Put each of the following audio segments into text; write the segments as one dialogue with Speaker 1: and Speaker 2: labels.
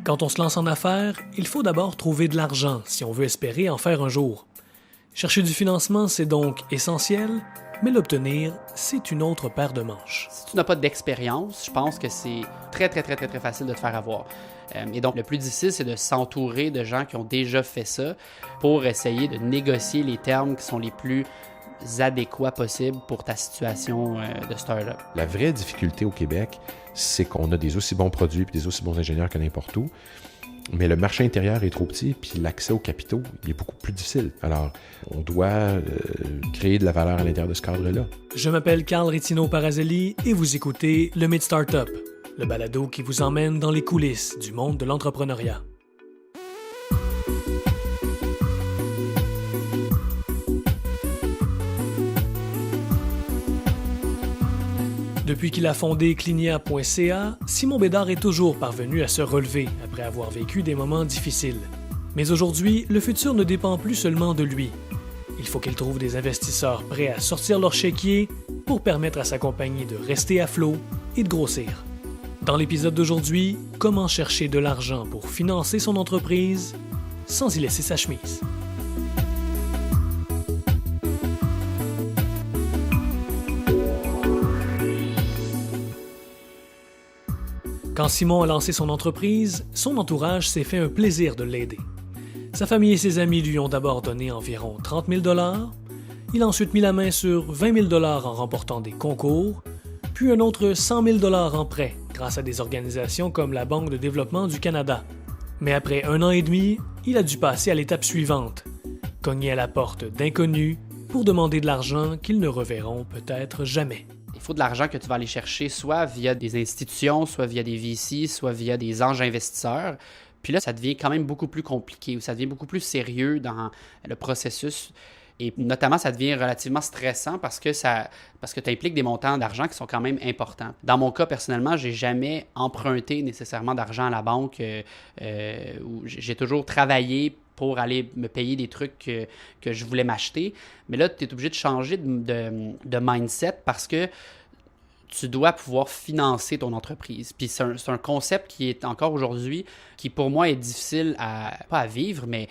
Speaker 1: Quand on se lance en affaires, il faut d'abord trouver de l'argent si on veut espérer en faire un jour. Chercher du financement, c'est donc essentiel, mais l'obtenir, c'est une autre paire de manches.
Speaker 2: Si tu n'as pas d'expérience, je pense que c'est très facile de te faire avoir. Et donc, le plus difficile, c'est de s'entourer de gens qui ont déjà fait ça pour essayer de négocier les termes qui sont les plus adéquats possibles pour ta situation de start-up.
Speaker 3: La vraie difficulté au Québec, c'est qu'on a des aussi bons produits et des aussi bons ingénieurs que n'importe où, mais le marché intérieur est trop petit puis l'accès aux capitaux il est beaucoup plus difficile. Alors, on doit créer de la valeur à l'intérieur de ce cadre-là.
Speaker 1: Je m'appelle Carl Rétino-Parazelli et vous écoutez le Mythe Startup, le balado qui vous emmène dans les coulisses du monde de l'entrepreneuriat. Depuis qu'il a fondé Clinia.ca, Simon Bédard est toujours parvenu à se relever après avoir vécu des moments difficiles. Mais aujourd'hui, le futur ne dépend plus seulement de lui. Il faut qu'il trouve des investisseurs prêts à sortir leur chéquier pour permettre à sa compagnie de rester à flot et de grossir. Dans l'épisode d'aujourd'hui, comment chercher de l'argent pour financer son entreprise sans y laisser sa chemise. Quand Simon a lancé son entreprise, son entourage s'est fait un plaisir de l'aider. Sa famille et ses amis lui ont d'abord donné environ 30 000 $. Il a ensuite mis la main sur 20 000 $ en remportant des concours, puis un autre 100 000 $ en prêt grâce à des organisations comme la Banque de développement du Canada. Mais après 1 an et demi, il a dû passer à l'étape suivante, cogner à la porte d'inconnus pour demander de l'argent qu'ils ne reverront peut-être jamais.
Speaker 2: Il faut de l'argent que tu vas aller chercher soit via des institutions, soit via des VC, soit via des anges investisseurs. Puis là, ça devient quand même beaucoup plus compliqué ou ça devient beaucoup plus sérieux dans le processus. Et notamment, ça devient relativement stressant parce que tu impliques des montants d'argent qui sont quand même importants. Dans mon cas, personnellement, j'ai jamais emprunté nécessairement d'argent à la banque. Où j'ai toujours travaillé pour aller me payer des trucs que je voulais m'acheter. Mais là, tu es obligé de changer de mindset parce que tu dois pouvoir financer ton entreprise. Puis c'est un concept qui est encore aujourd'hui, qui pour moi est difficile pas à vivre, mais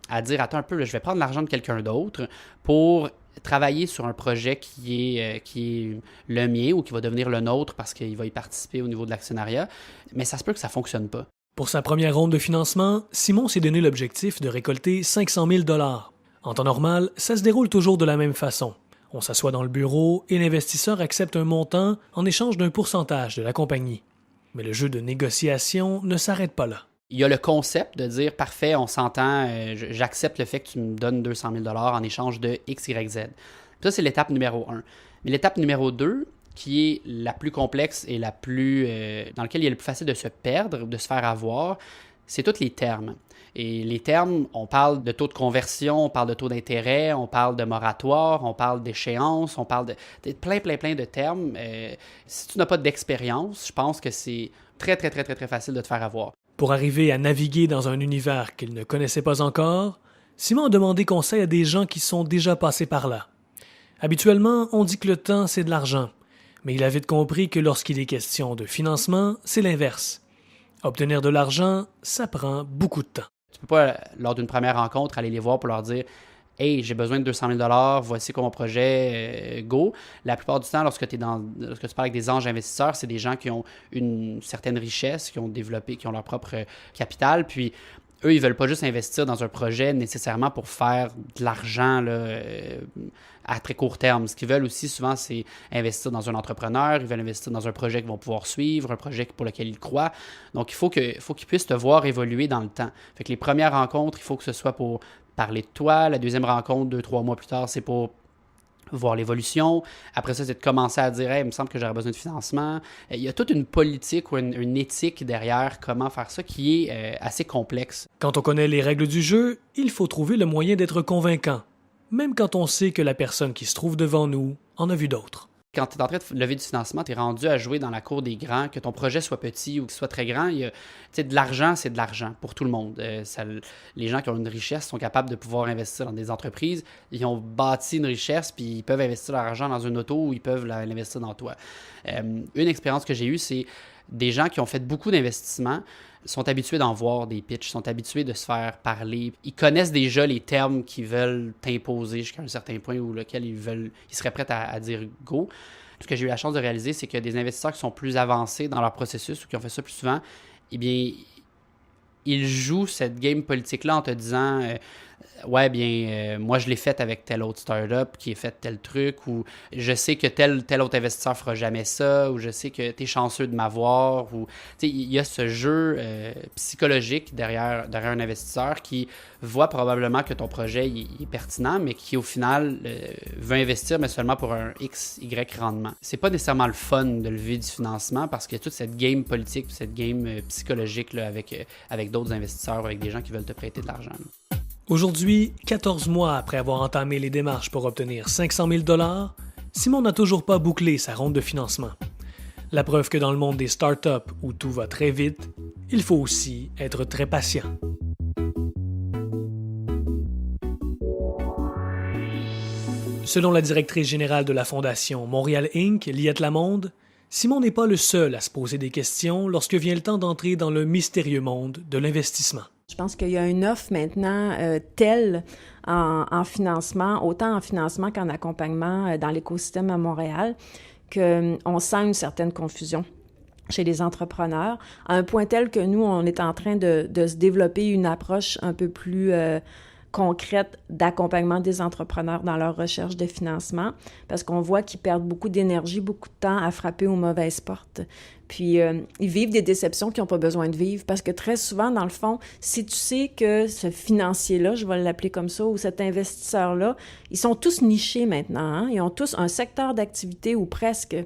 Speaker 2: à dire, attends un peu, là, je vais prendre l'argent de quelqu'un d'autre pour travailler sur un projet qui est le mien ou qui va devenir le nôtre parce qu'il va y participer au niveau de l'actionnariat. Mais ça se peut que ça ne fonctionne pas.
Speaker 1: Pour sa première ronde de financement, Simon s'est donné l'objectif de récolter 500 000 $. En temps normal, ça se déroule toujours de la même façon. On s'assoit dans le bureau et l'investisseur accepte un montant en échange d'un pourcentage de la compagnie. Mais le jeu de négociation ne s'arrête pas là.
Speaker 2: Il y a le concept de dire, parfait, on s'entend, j'accepte le fait que tu me donnes 200 000 $ en échange de X, Y, Z. Ça, c'est l'étape numéro 1. Mais l'étape numéro 2, qui est la plus complexe et la plus dans laquelle il est le plus facile de se perdre, de se faire avoir, c'est tous les termes. Et les termes, on parle de taux de conversion, on parle de taux d'intérêt, on parle de moratoire, on parle d'échéance, on parle de plein de termes. Si tu n'as pas d'expérience, je pense que c'est très facile de te faire avoir.
Speaker 1: Pour arriver à naviguer dans un univers qu'il ne connaissait pas encore, Simon a demandé conseil à des gens qui sont déjà passés par là. Habituellement, on dit que le temps, c'est de l'argent. Mais il a vite compris que lorsqu'il est question de financement, c'est l'inverse. Obtenir de l'argent, ça prend beaucoup de temps.
Speaker 2: Tu peux pas, lors d'une première rencontre, aller les voir pour leur dire « Hey, j'ai besoin de 200 000 $, voici quoi mon projet, go ». La plupart du temps, lorsque tu parles avec des anges investisseurs, c'est des gens qui ont une certaine richesse, qui ont développé, qui ont leur propre capital, puis eux, ils veulent pas juste investir dans un projet nécessairement pour faire de l'argent là, à très court terme. Ce qu'ils veulent aussi souvent, c'est investir dans un entrepreneur, ils veulent investir dans un projet qu'ils vont pouvoir suivre, un projet pour lequel ils croient. Donc, il faut qu'ils puissent te voir évoluer dans le temps. Fait que les premières rencontres, il faut que ce soit pour parler de toi. La deuxième rencontre, 2-3 mois plus tard, c'est pour voir l'évolution. Après ça, c'est de commencer à dire hey, « il me semble que j'aurais besoin de financement ». Il y a toute une politique ou une éthique derrière comment faire ça qui est assez complexe.
Speaker 1: Quand on connaît les règles du jeu, il faut trouver le moyen d'être convaincant, même quand on sait que la personne qui se trouve devant nous en a vu d'autres.
Speaker 2: quand tu es en train de lever du financement, tu es rendu à jouer dans la cour des grands, que ton projet soit petit ou qu'il soit très grand. De l'argent, c'est de l'argent pour tout le monde. Les gens qui ont une richesse sont capables de pouvoir investir dans des entreprises. Ils ont bâti une richesse, puis ils peuvent investir leur argent dans une auto ou ils peuvent l'investir dans toi. Une expérience que j'ai eue, c'est des gens qui ont fait beaucoup d'investissements, sont habitués d'en voir des pitchs, sont habitués de se faire parler. Ils connaissent déjà les termes qu'ils veulent t'imposer jusqu'à un certain point où lequel ils seraient prêts à dire go. Ce que j'ai eu la chance de réaliser, c'est que des investisseurs qui sont plus avancés dans leur processus ou qui ont fait ça plus souvent, eh bien, ils jouent cette game politique-là en te disant moi je l'ai faite avec telle autre startup qui a fait tel truc, ou je sais que tel autre investisseur fera jamais ça, ou je sais que tu es chanceux de m'avoir, ou il y a ce jeu psychologique derrière un investisseur qui voit probablement que ton projet il est pertinent, mais qui au final veut investir, mais seulement pour un X, Y rendement. C'est pas nécessairement le fun de lever du financement parce qu'il y a toute cette game politique, cette game psychologique là, avec d'autres investisseurs, avec des gens qui veulent te prêter de l'argent.
Speaker 1: Aujourd'hui, 14 mois après avoir entamé les démarches pour obtenir 500 000 $, Simon n'a toujours pas bouclé sa ronde de financement. La preuve que dans le monde des startups où tout va très vite, il faut aussi être très patient. Selon la directrice générale de la fondation Montréal Inc., Liette Lamonde, Simon n'est pas le seul à se poser des questions lorsque vient le temps d'entrer dans le mystérieux monde de l'investissement.
Speaker 4: Je pense qu'il y a une offre maintenant telle en financement, autant en financement qu'en accompagnement dans l'écosystème à Montréal, qu'on sent une certaine confusion chez les entrepreneurs, à un point tel que nous, on est en train de se développer une approche un peu plus concrète d'accompagnement des entrepreneurs dans leur recherche de financement, parce qu'on voit qu'ils perdent beaucoup d'énergie, beaucoup de temps à frapper aux mauvaises portes. Puis, ils vivent des déceptions qu'ils n'ont pas besoin de vivre, parce que très souvent, dans le fond, si tu sais que ce financier-là, je vais l'appeler comme ça, ou cet investisseur-là, ils sont tous nichés maintenant, hein? Ils ont tous un secteur d'activité ou presque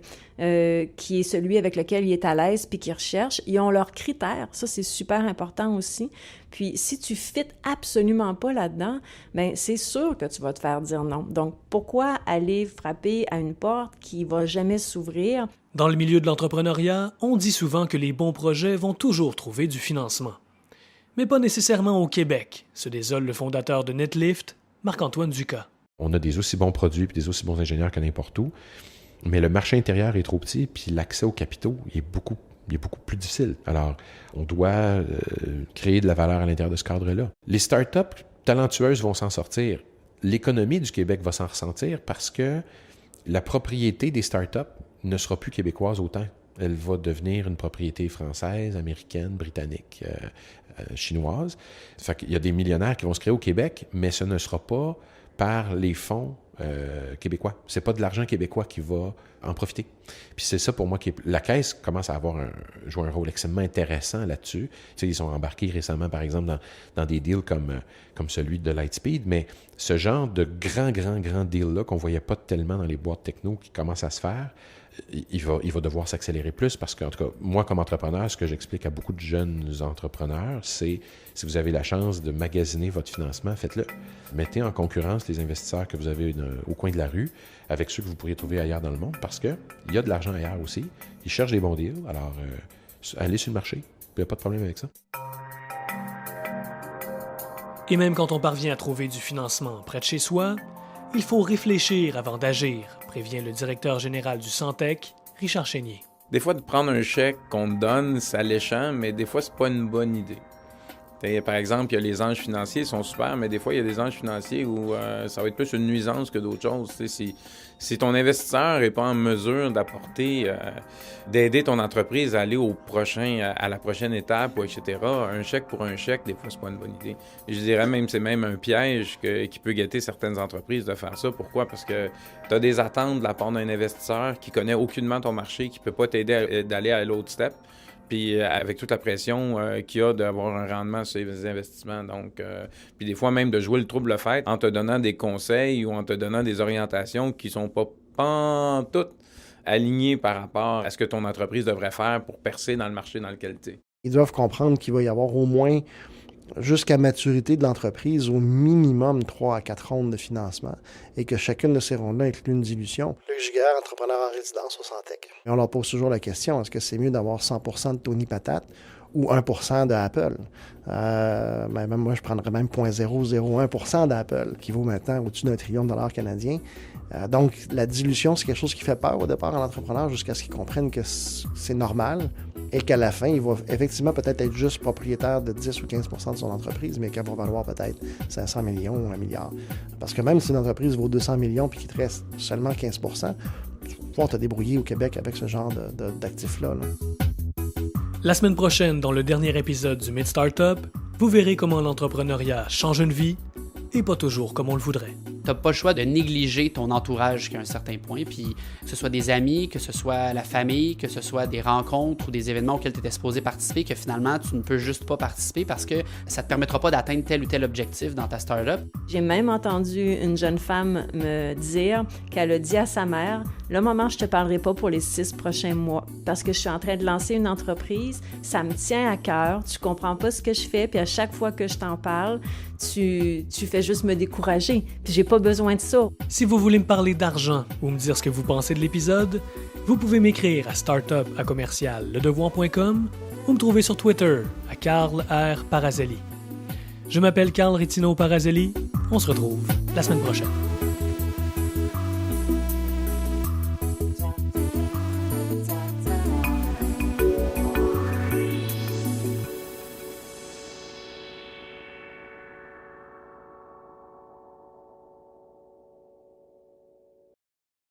Speaker 4: qui est celui avec lequel il est à l'aise puis qu'ils recherchent. Ils ont leurs critères, ça c'est super important aussi. Puis si tu fites absolument pas là-dedans, bien c'est sûr que tu vas te faire dire non. Donc pourquoi aller frapper à une porte qui va jamais s'ouvrir?
Speaker 1: Dans le milieu de l'entrepreneuriat, on dit souvent que les bons projets vont toujours trouver du financement. Mais pas nécessairement au Québec, se désole le fondateur de Netlift, Marc-Antoine Ducas.
Speaker 3: On a des aussi bons produits et des aussi bons ingénieurs que n'importe où, mais le marché intérieur est trop petit, puis l'accès aux capitaux est beaucoup plus difficile. Alors, on doit créer de la valeur à l'intérieur de ce cadre-là. Les startups talentueuses vont s'en sortir. L'économie du Québec va s'en ressentir parce que la propriété des startups ne sera plus québécoise autant. Elle va devenir une propriété française, américaine, britannique, chinoise. Fait qu'il y a des millionnaires qui vont se créer au Québec, mais ce ne sera pas par les fonds québécois. C'est pas de l'argent québécois qui va en profiter. Puis c'est ça pour moi la Caisse commence à jouer un rôle extrêmement intéressant là-dessus. Tu sais, ils sont embarqués récemment, par exemple, dans des deals comme celui de Lightspeed, mais ce genre de grand deal-là qu'on voyait pas tellement dans les boîtes techno qui commencent à se faire, il va devoir s'accélérer plus parce qu'en tout cas, moi, comme entrepreneur, ce que j'explique à beaucoup de jeunes entrepreneurs, c'est si vous avez la chance de magasiner votre financement, faites-le. Mettez en concurrence les investisseurs que vous avez au coin de la rue avec ceux que vous pourriez trouver ailleurs dans le monde parce qu'il y a de l'argent ailleurs aussi. Ils cherchent des bons deals, alors allez sur le marché. Il n'y a pas de problème avec ça.
Speaker 1: Et même quand on parvient à trouver du financement près de chez soi, il faut réfléchir avant d'agir, prévient le directeur général du Santec, Richard Chénier.
Speaker 5: Des fois, de prendre un chèque qu'on te donne, c'est alléchant, mais des fois, c'est pas une bonne idée. Par exemple, il y a les anges financiers, ils sont super, mais des fois, il y a des anges financiers où ça va être plus une nuisance que d'autres choses. Si ton investisseur n'est pas en mesure d'aider ton entreprise à aller à la prochaine étape, etc., un chèque pour un chèque, des fois, c'est pas une bonne idée. Et je dirais même c'est même un piège qui peut guetter certaines entreprises de faire ça. Pourquoi? Parce que tu as des attentes de la part d'un investisseur qui connaît aucunement ton marché, qui peut pas t'aider d'aller à l'autre step. Puis avec toute la pression qu'il y a d'avoir un rendement sur les investissements. Donc, puis des fois même de jouer le trouble fait en te donnant des conseils ou en te donnant des orientations qui sont pas toutes alignées par rapport à ce que ton entreprise devrait faire pour percer dans le marché dans lequel tu es.
Speaker 6: Ils doivent comprendre qu'il va y avoir au moins jusqu'à maturité de l'entreprise, au minimum 3 à 4 rondes de financement et que chacune de ces rondes-là inclut une dilution. Luc Giguère, entrepreneur en résidence au Santec. Et on leur pose toujours la question, est-ce que c'est mieux d'avoir 100% de Tony Patate ou 1% d'Apple? Même moi, je prendrais même 0,001% d'Apple, qui vaut maintenant au-dessus d'un $1 trillion canadien. Donc, la dilution, c'est quelque chose qui fait peur au départ à l'entrepreneur jusqu'à ce qu'il comprenne que c'est normal et qu'à la fin, il va effectivement peut-être être juste propriétaire de 10 ou 15% de son entreprise, mais qu'elle va valoir peut-être 500 millions ou 1 milliard. Parce que même si une entreprise vaut 200 millions puis qu'il te reste seulement 15%, tu vas pouvoir te débrouiller au Québec avec ce genre d'actifs-là.
Speaker 1: La semaine prochaine, dans le dernier épisode du Mythe Startup, vous verrez comment l'entrepreneuriat change une vie et pas toujours comme on le voudrait.
Speaker 2: T'as pas le choix de négliger ton entourage jusqu'à un certain point, puis que ce soit des amis, que ce soit la famille, que ce soit des rencontres ou des événements auxquels tu étais supposé participer, que finalement tu ne peux juste pas participer parce que ça te permettra pas d'atteindre tel ou tel objectif dans ta start-up.
Speaker 4: J'ai même entendu une jeune femme me dire qu'elle a dit à sa mère, le moment je te parlerai pas pour les 6 prochains mois parce que je suis en train de lancer une entreprise, ça me tient à cœur, tu comprends pas ce que je fais, puis à chaque fois que je t'en parle, tu fais juste me décourager, puis j'ai pas besoin de ça.
Speaker 1: Si vous voulez me parler d'argent ou me dire ce que vous pensez de l'épisode, vous pouvez m'écrire à startup@ledevoir.com ou me trouver sur Twitter à Carl R. Parazelli. Je m'appelle Carl Rittino Parazelli. On se retrouve la semaine prochaine.